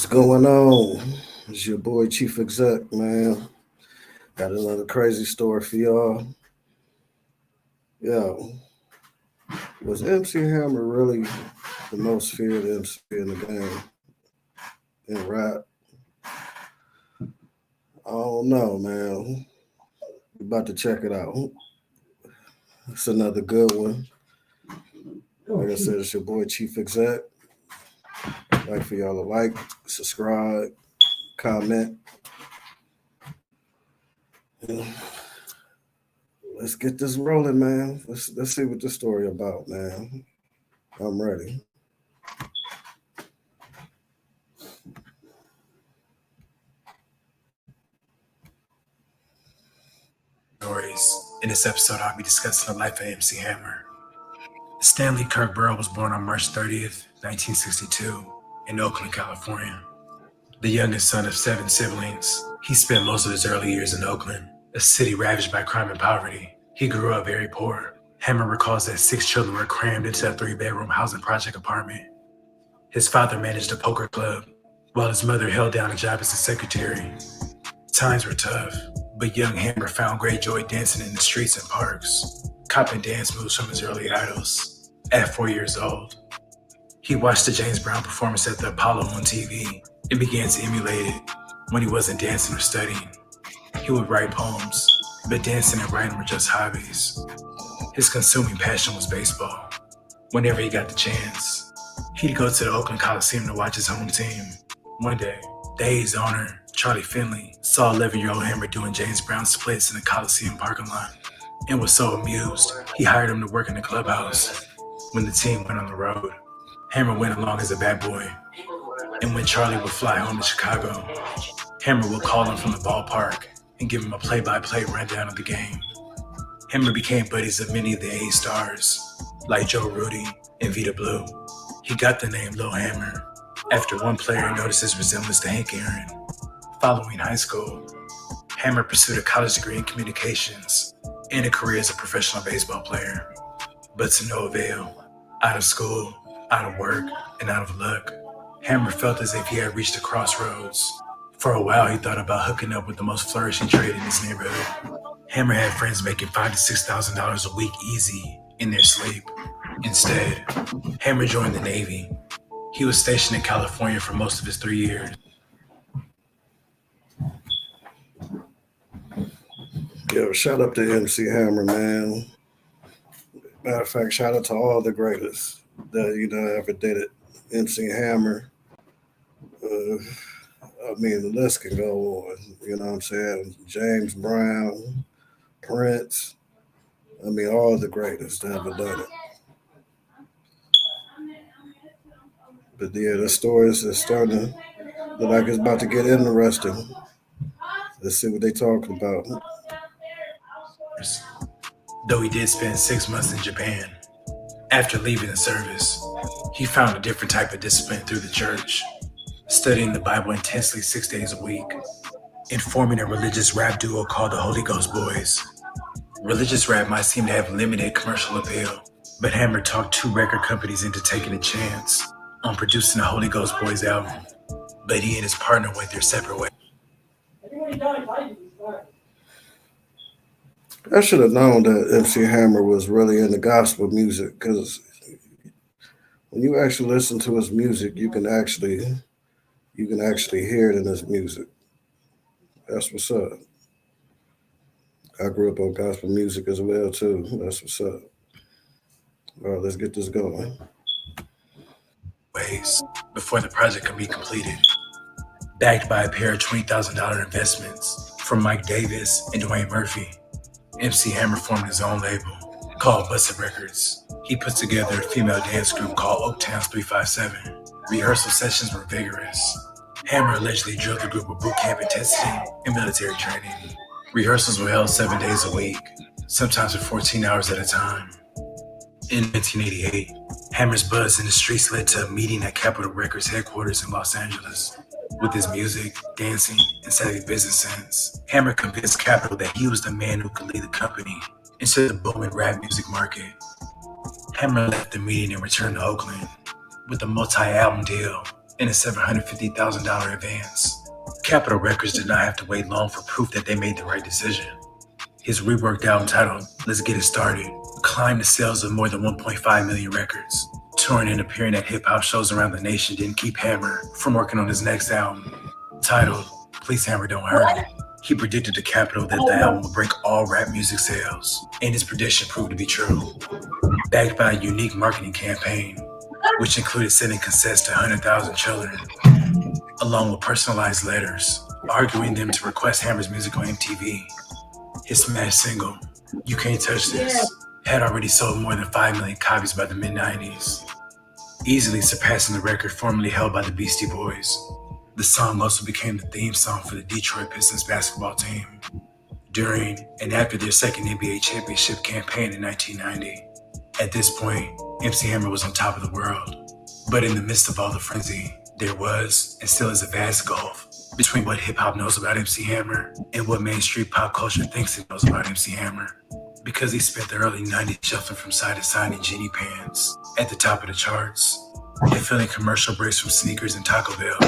What's going on? It's your boy Chief Exec, man. Got another crazy story for y'all. Yo, was MC Hammer really the most feared MC in the game in rap? I don't know, man. We about to check it out. It's another good one. Like I said, it's your boy Chief Exec. Like for y'all to like, subscribe, comment. Yeah. Let's get this rolling, man. Let's see what this story about, man. I'm ready. Stories. In this episode, I'll be discussing the life of MC Hammer. Stanley Kirk Burrell was born on March 30th, 1962, in Oakland, California. The youngest son of 7 siblings, he spent most of his early years in Oakland, a city ravaged by crime and poverty. He grew up very poor. Hammer recalls that 6 children were crammed into a 3-bedroom housing project apartment. His father managed a poker club, while his mother held down a job as a secretary. Times were tough, but young Hammer found great joy dancing in the streets and parks, copying dance moves from his early idols. At 4 years old, he watched the James Brown performance at the Apollo on TV and began to emulate it when he wasn't dancing or studying. He would write poems, but dancing and writing were just hobbies. His consuming passion was baseball. Whenever he got the chance, he'd go to the Oakland Coliseum to watch his home team. One day, the A's owner, Charlie Finley, saw 11-year-old Hammer doing James Brown splits in the Coliseum parking lot and was so amused, he hired him to work in the clubhouse. When the team went on the road, Hammer went along as a bad boy. And when Charlie would fly home to Chicago, Hammer would call him from the ballpark and give him a play-by-play rundown of the game. Hammer became buddies of many of the A's stars, like Joe Rudy and Vita Blue. He got the name Lil Hammer after one player noticed his resemblance to Hank Aaron. Following high school, Hammer pursued a college degree in communications and a career as a professional baseball player, but to no avail. Out of school, out of work, and out of luck, Hammer felt as if he had reached a crossroads. For a while, he thought about hooking up with the most flourishing trade in his neighborhood. Hammer had friends making $5,000 to $6,000 a week easy in their sleep. Instead, Hammer joined the Navy. He was stationed in California for most of his 3 years. Yo, shout out to MC Hammer, man. Matter of fact, shout out to all the greatest that ever did it. MC Hammer. The list can go on. You know what I'm saying? James Brown, Prince. All the greatest that ever done it. But yeah, the stories is starting to look like it's about to get interesting. Let's see what they talking about. Though he did spend 6 months in Japan. After leaving the service, he found a different type of discipline through the church, studying the Bible intensely 6 days a week, and forming a religious rap duo called the Holy Ghost Boys. Religious rap might seem to have limited commercial appeal, but Hammer talked 2 record companies into taking a chance on producing the Holy Ghost Boys album, but he and his partner went their separate ways. I should have known that MC Hammer was really into gospel music, because when you actually listen to his music, you can actually hear it in his music. That's what's up. I grew up on gospel music as well too. That's what's up. All right, let's get this going. Ways before the project could be completed. Backed by a pair of $20,000 investments from Mike Davis and Dwayne Murphy, MC Hammer formed his own label called Busted Records. He put together a female dance group called Oaktown 357. Rehearsal sessions were vigorous. Hammer allegedly drilled the group with boot camp intensity and military training. Rehearsals were held 7 days a week, sometimes for 14 hours at a time. In 1988, Hammer's buzz in the streets led to a meeting at Capitol Records headquarters in Los Angeles. With his music, dancing, and savvy business sense, Hammer convinced Capitol that he was the man who could lead the company into the booming rap music market. Hammer left the meeting and returned to Oakland with a multi-album deal and a $750,000 advance. Capitol Records did not have to wait long for proof that they made the right decision. His reworked album titled Let's Get It Started climbed the sales of more than 1.5 million records. Touring and appearing at hip-hop shows around the nation didn't keep Hammer from working on his next album, titled Please Hammer Don't Hurt Me. He predicted to Capitol that the album would break all rap music sales, and his prediction proved to be true. Backed by a unique marketing campaign, which included sending cassettes to 100,000 children, along with personalized letters, arguing them to request Hammer's music on MTV. His smash single, You Can't Touch This, had already sold more than 5 million copies by the mid-90s, easily surpassing the record formerly held by the Beastie Boys. The song also became the theme song for the Detroit Pistons basketball team during and after their second NBA championship campaign in 1990. At this point, MC Hammer was on top of the world, but in the midst of all the frenzy, there was and still is a vast gulf between what hip-hop knows about MC Hammer and what mainstream pop culture thinks it knows about MC Hammer, because he spent the early 90s shuffling from side to side in genie pants at the top of the charts and filling commercial breaks from sneakers and Taco Bell.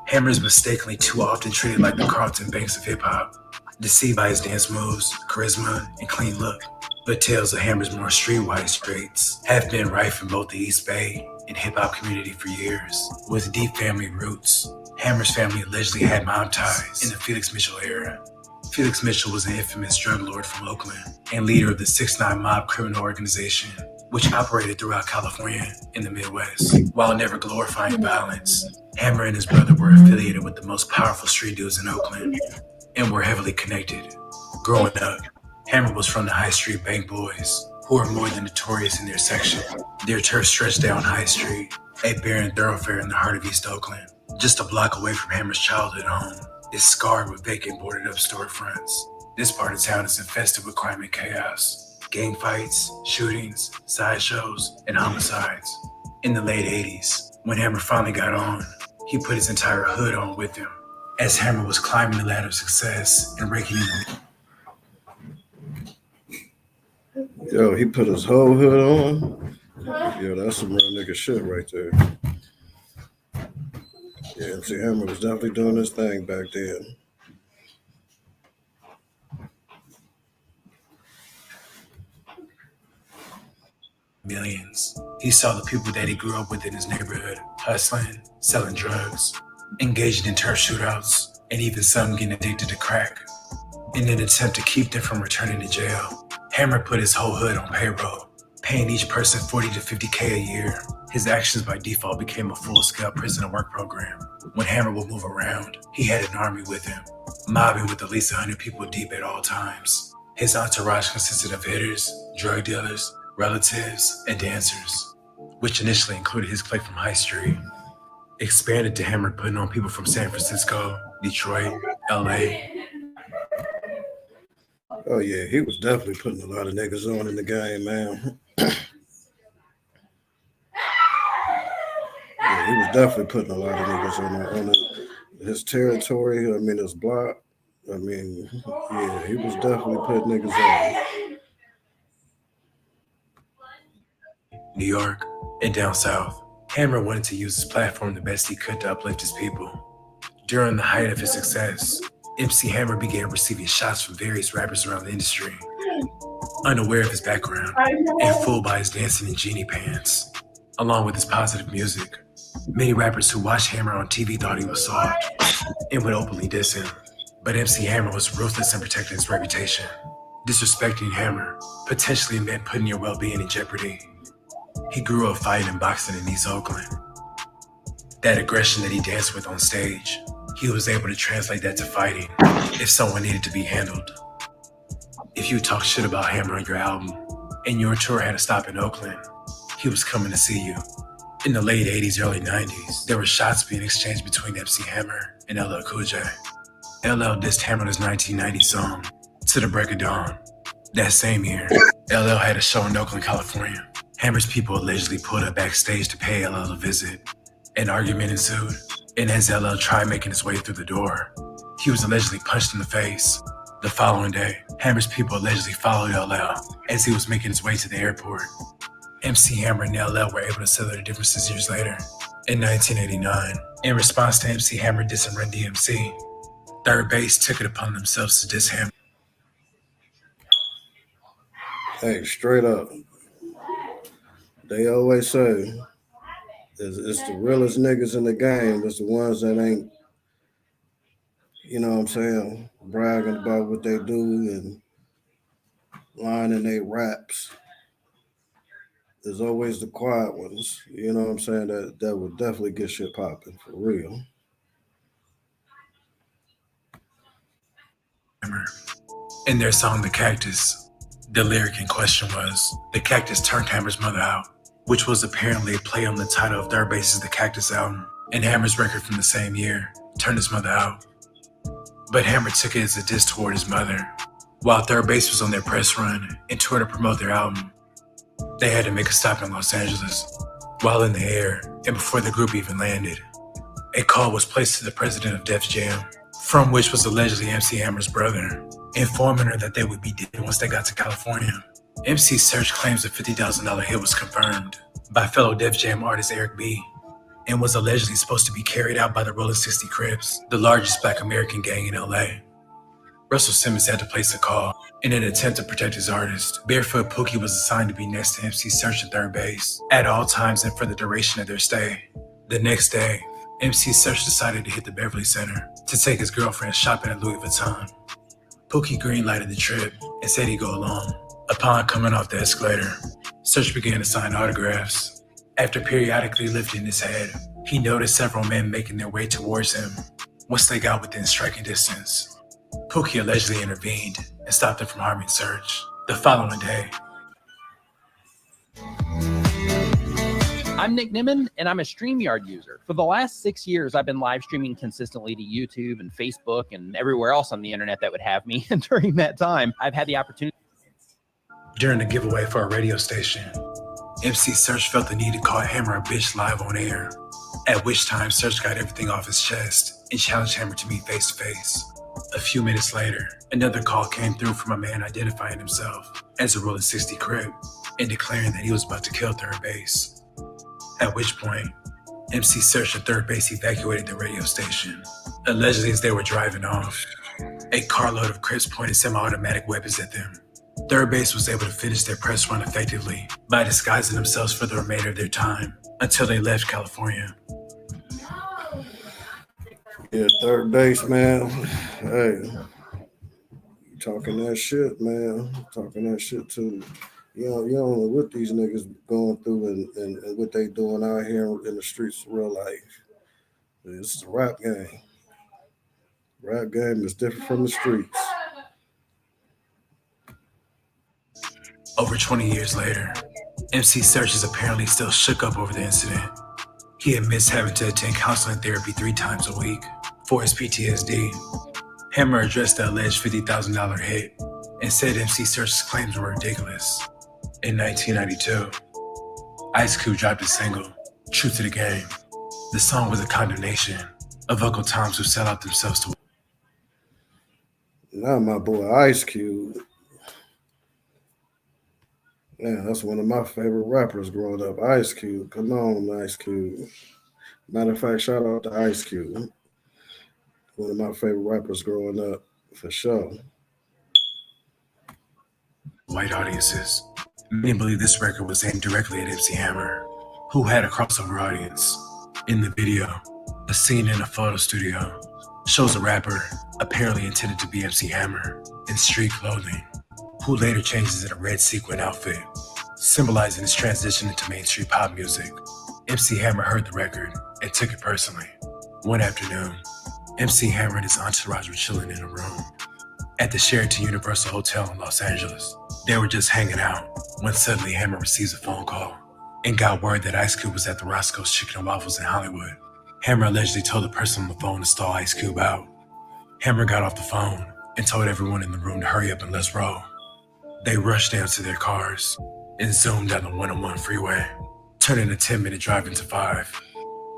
Hammer is mistakenly too often treated like the Carlton Banks of hip-hop, deceived by his dance moves, charisma, and clean look. But tales of Hammer's more streetwise traits have been rife in both the East Bay and hip-hop community for years. With deep family roots, Hammer's family allegedly had mob ties in the Felix Mitchell era. Felix Mitchell was an infamous drug lord from Oakland and leader of the 6ix9ine mob criminal organization, which operated throughout California and the Midwest. While never glorifying violence, Hammer and his brother were affiliated with the most powerful street dudes in Oakland and were heavily connected. Growing up, Hammer was from the High Street Bank Boys, who were more than notorious in their section. Their turf stretched down High Street, a barren thoroughfare in the heart of East Oakland. Just a block away from Hammer's childhood home, is scarred with vacant boarded-up storefronts. This part of town is infested with crime and chaos, gang fights, shootings, sideshows, and homicides. In the late 80s, when Hammer finally got on, he put his entire hood on with him. As Hammer was climbing the ladder of success and raking in the... Yo, he put his whole hood on? Yo, that's some real nigga shit right there. Yeah, MC Hammer was definitely doing his thing back then. Millions. He saw the people that he grew up with in his neighborhood hustling, selling drugs, engaging in turf shootouts, and even some getting addicted to crack. In an attempt to keep them from returning to jail, Hammer put his whole hood on payroll, paying each person $40 to $50K a year. His actions by default became a full-scale prisoner work program. When Hammer would move around, he had an army with him, mobbing with at least 100 people deep at all times. His entourage consisted of hitters, drug dealers, relatives, and dancers, which initially included his clique from High Street. Expanded to Hammer putting on people from San Francisco, Detroit, LA. Oh yeah, he was definitely putting a lot of niggas on in the game, man. Yeah, he was definitely putting a lot of niggas on his territory. I mean, his block. I mean, yeah, he was definitely putting niggas on. New York, and down south, Hammer wanted to use his platform the best he could to uplift his people. During the height of his success, MC Hammer began receiving shots from various rappers around the industry, unaware of his background and fooled by his dancing in genie pants, along with his positive music. Many rappers who watched Hammer on TV thought he was soft and would openly diss him, but MC Hammer was ruthless in protecting his reputation. Disrespecting Hammer potentially meant putting your well-being in jeopardy. He grew up fighting and boxing in East Oakland. That aggression that he danced with on stage, he was able to translate that to fighting if someone needed to be handled. If you talk shit about Hammer on your album and your tour had to stop in Oakland, he was coming to see you. In the late 80s, early 90s, there were shots being exchanged between MC Hammer and LL Cool J. LL dissed Hammer on his 1990 song, To the Break of Dawn. That same year, LL had a show in Oakland, California. Hammer's people allegedly pulled up backstage to pay LL a visit. An argument ensued, and as LL tried making his way through the door, he was allegedly punched in the face. The following day, Hammer's people allegedly followed LL as he was making his way to the airport. MC Hammer and LL were able to settle their differences years later, In 1989, in response to MC Hammer dissing Run DMC, Third Base took it upon themselves to diss Hammer. Hey, straight up. They always say it's the realest niggas in the game. It's the ones that ain't, you know what I'm saying, bragging about what they do and lying in their raps. There's always the quiet ones, you know what I'm saying, that would definitely get shit popping for real. In their song The Cactus, the lyric in question was, "The cactus turned Hammer's mother out," which was apparently a play on the title of Third Base's The Cactus album, and Hammer's record from the same year, Turned His Mother Out. But Hammer took it as a diss toward his mother. While Third Base was on their press run and toured to promote their album, they had to make a stop in Los Angeles. While in the air, and before the group even landed, a call was placed to the president of Def Jam, from which was allegedly MC Hammer's brother, informing her that they would be dead once they got to California. MC's search claims a $50,000 hit was confirmed by fellow Def Jam artist Eric B., and was allegedly supposed to be carried out by the Rolling 60 Crips, the largest Black American gang in LA. Russell Simmons had to place a call in an attempt to protect his artist. Barefoot Pookie was assigned to be next to MC's search at Third Base at all times and for the duration of their stay. The next day, MC Search decided to hit the Beverly Center to take his girlfriend shopping at Louis Vuitton. Pookie greenlighted the trip and said he'd go along. Upon coming off the escalator, Search began to sign autographs. After periodically lifting his head, he noticed several men making their way towards him. Once they got within striking distance, Pookie allegedly intervened and stopped them from harming Search. The following day, I'm Nick Nimmin, and I'm a StreamYard user. For the last 6 years, I've been live streaming consistently to YouTube and Facebook and everywhere else on the internet that would have me. And during that time, I've had the opportunity. During the giveaway for a radio station, MC Search felt the need to call Hammer a bitch live on air, at which time Search got everything off his chest and challenged Hammer to meet face to face. A few minutes later, another call came through from a man identifying himself as a Rolling 60 Crip and declaring that he was about to kill Third Base. At which point, MC Search and Third Base evacuated the radio station. Allegedly, as they were driving off, a carload of Crips pointed semi-automatic weapons at them. Third Base was able to finish their press run effectively by disguising themselves for the remainder of their time until they left California. Yeah, Third Base, man. Hey, you talking that shit, man. Talking that shit too. You don't know what these niggas going through and what they doing out here in the streets of real life. It's a rap game. Rap game is different from the streets. Over 20 years later, MC Search is apparently still shook up over the incident. He admits having to attend counseling therapy 3 times a week for his PTSD. Hammer addressed the alleged $50,000 hit and said MC Search's claims were ridiculous. In 1992, Ice Cube dropped his single, Truth to the Game. The song was a condemnation of Uncle Toms who sell out themselves to... Now my boy Ice Cube. Man, that's one of my favorite rappers growing up. Ice Cube. Come on, Ice Cube. Matter of fact, shout out to Ice Cube. One of my favorite rappers growing up, for sure. White audiences. Many believe this record was aimed directly at MC Hammer, who had a crossover audience. In the video, a scene in a photo studio shows a rapper, apparently intended to be MC Hammer, in street clothing, who later changes in a red sequin outfit, symbolizing his transition into mainstream pop music. MC Hammer heard the record and took it personally. One afternoon, MC Hammer and his entourage were chilling in a room at the Sheraton Universal Hotel in Los Angeles. They were just hanging out when suddenly Hammer receives a phone call and got word that Ice Cube was at the Roscoe's Chicken and Waffles in Hollywood. Hammer allegedly told the person on the phone to stall Ice Cube out. Hammer got off the phone and told everyone in the room to hurry up and let's roll. They rushed down to their cars and zoomed down the 101 freeway, turning a 10-minute drive into 5.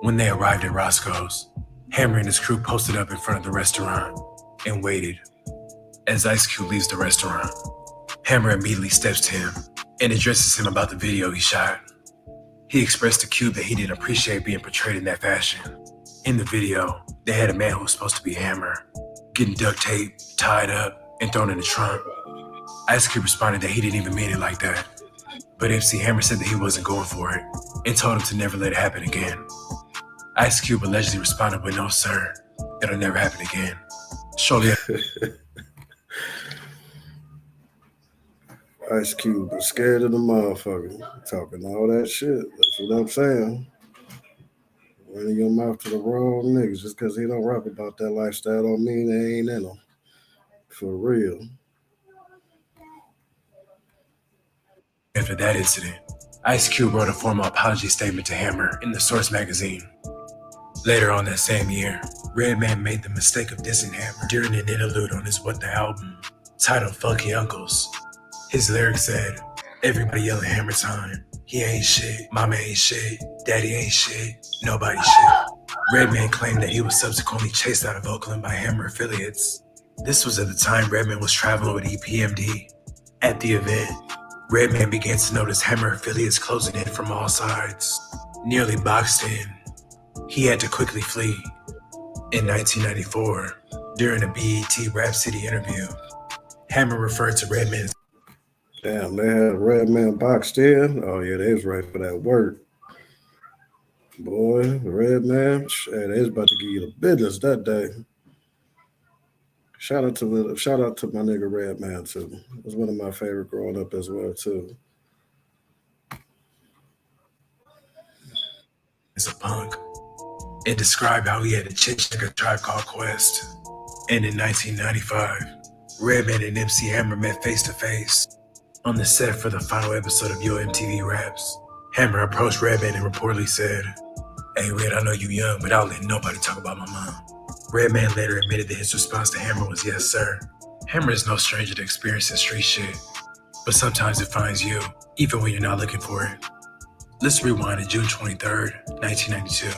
When they arrived at Roscoe's, Hammer and his crew posted up in front of the restaurant and waited. As Ice Cube leaves the restaurant, Hammer immediately steps to him and addresses him about the video he shot. He expressed to Cube that he didn't appreciate being portrayed in that fashion. In the video, they had a man who was supposed to be Hammer getting duct tape, tied up, and thrown in the trunk. Ice Cube responded that he didn't even mean it like that. But MC Hammer said that he wasn't going for it and told him to never let it happen again. Ice Cube allegedly responded with, "No, sir, it'll never happen again." Shortly Ice Cube was scared of the motherfucker. Talking all that shit. That's what I'm saying. Running your mouth to the wrong niggas just because he don't rap about that lifestyle don't mean they ain't in them. For real. after that incident, Ice Cube wrote a formal apology statement to Hammer in the Source magazine. Later on that same year, Redman made the mistake of dissing Hammer during an interlude on his What The album, titled Funky Uncles. His lyrics said, "Everybody yelling Hammer time. He ain't shit, mama ain't shit, daddy ain't shit, nobody shit." Redman claimed that he was subsequently chased out of Oakland by Hammer affiliates. This was at the time Redman was traveling with EPMD. At the event, Redman began to notice Hammer affiliates closing in from all sides. Nearly boxed in, he had to quickly flee. In 1994, during a BET Rap City interview, Hammer referred to Redman as Damn, they had Redman boxed in. Oh yeah, they was ready for that work. Boy, Redman, hey, they was about to give you the business that day. Shout out to my nigga Redman too. It was one of my favorite growing up as well too. a punk, and described how he had a chick nigga Tribe Called Quest. And in 1995, Redman and MC Hammer met face to face on the set for the final episode of Yo MTV Raps. Hammer approached Redman and reportedly said, "Hey Red, I know you young, but I'll let nobody talk about my mom." Redman later admitted that his response to Hammer was, "Yes, sir." Hammer is no stranger to experiencing street shit, but sometimes it finds you, even when you're not looking for it. Let's rewind to June 23rd, 1992.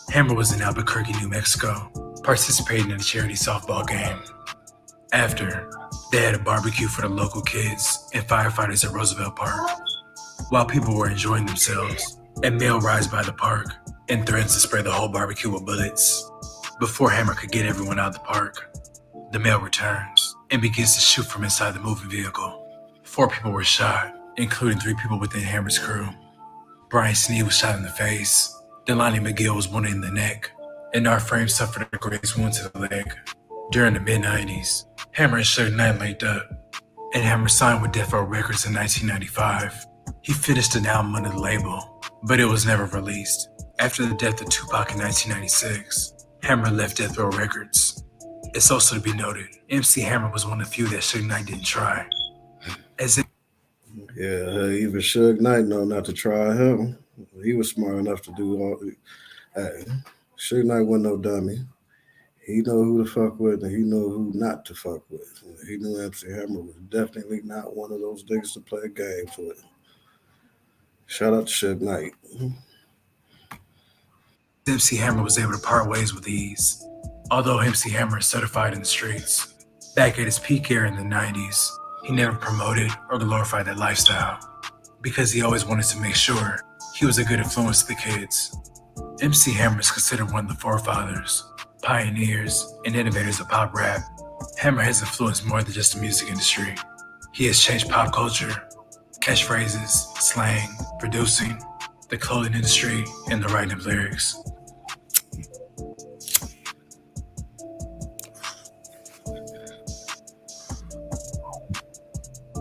Hammer was in Albuquerque, New Mexico, participating in a charity softball game. After, they had a barbecue for the local kids and firefighters at Roosevelt Park. While people were enjoying themselves, a male rides by the park and threatens to spray the whole barbecue with bullets. Before Hammer could get everyone out of the park, the male returns and begins to shoot from inside the moving vehicle. 4 people were shot, including 3 people within Hammer's crew. Brian Sneed was shot in the face, Delani McGill was wounded in the neck, and Art Frame suffered a graze wound to the leg. During the mid-90s, Hammer and Suge Knight linked up, and Hammer signed with Death Row Records in 1995. He finished an album under the label, but it was never released. After the death of Tupac in 1996, Hammer left Death Row Records. It's also to be noted, MC Hammer was one of the few that Suge Knight didn't try. Yeah, even Suge Knight know not to try him. He was smart enough to do all. Suge Knight wasn't no dummy. He know who to fuck with and he know who not to fuck with. He knew MC Hammer was definitely not one of those niggas to play games with. Shout out to Suge Knight. MC Hammer was able to part ways with ease. Although MC Hammer is certified in the streets, back at his peak era in the 90s, he never promoted or glorified that lifestyle because he always wanted to make sure he was a good influence to the kids. MC Hammer is considered one of the forefathers, pioneers, and innovators of pop rap. Hammer has influenced more than just the music industry. He has changed pop culture, catchphrases, slang, producing, the clothing industry, and the writing of lyrics.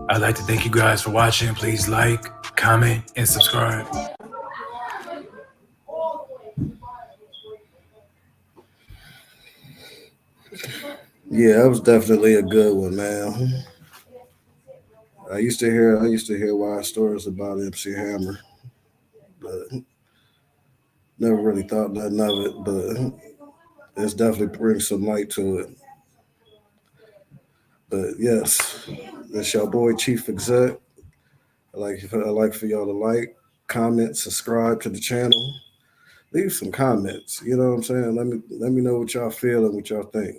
I'd like to thank you guys for watching. Please like, comment, and subscribe. Yeah, that was definitely a good one, man. I used to hear wild stories about MC Hammer, but never really thought nothing of it. But it's definitely brings some light to it. But yes, that's your boy Chief Exec. I like for y'all to like, comment, subscribe to the channel. Leave some comments. You know what I'm saying? Let me know what y'all feel and what y'all think.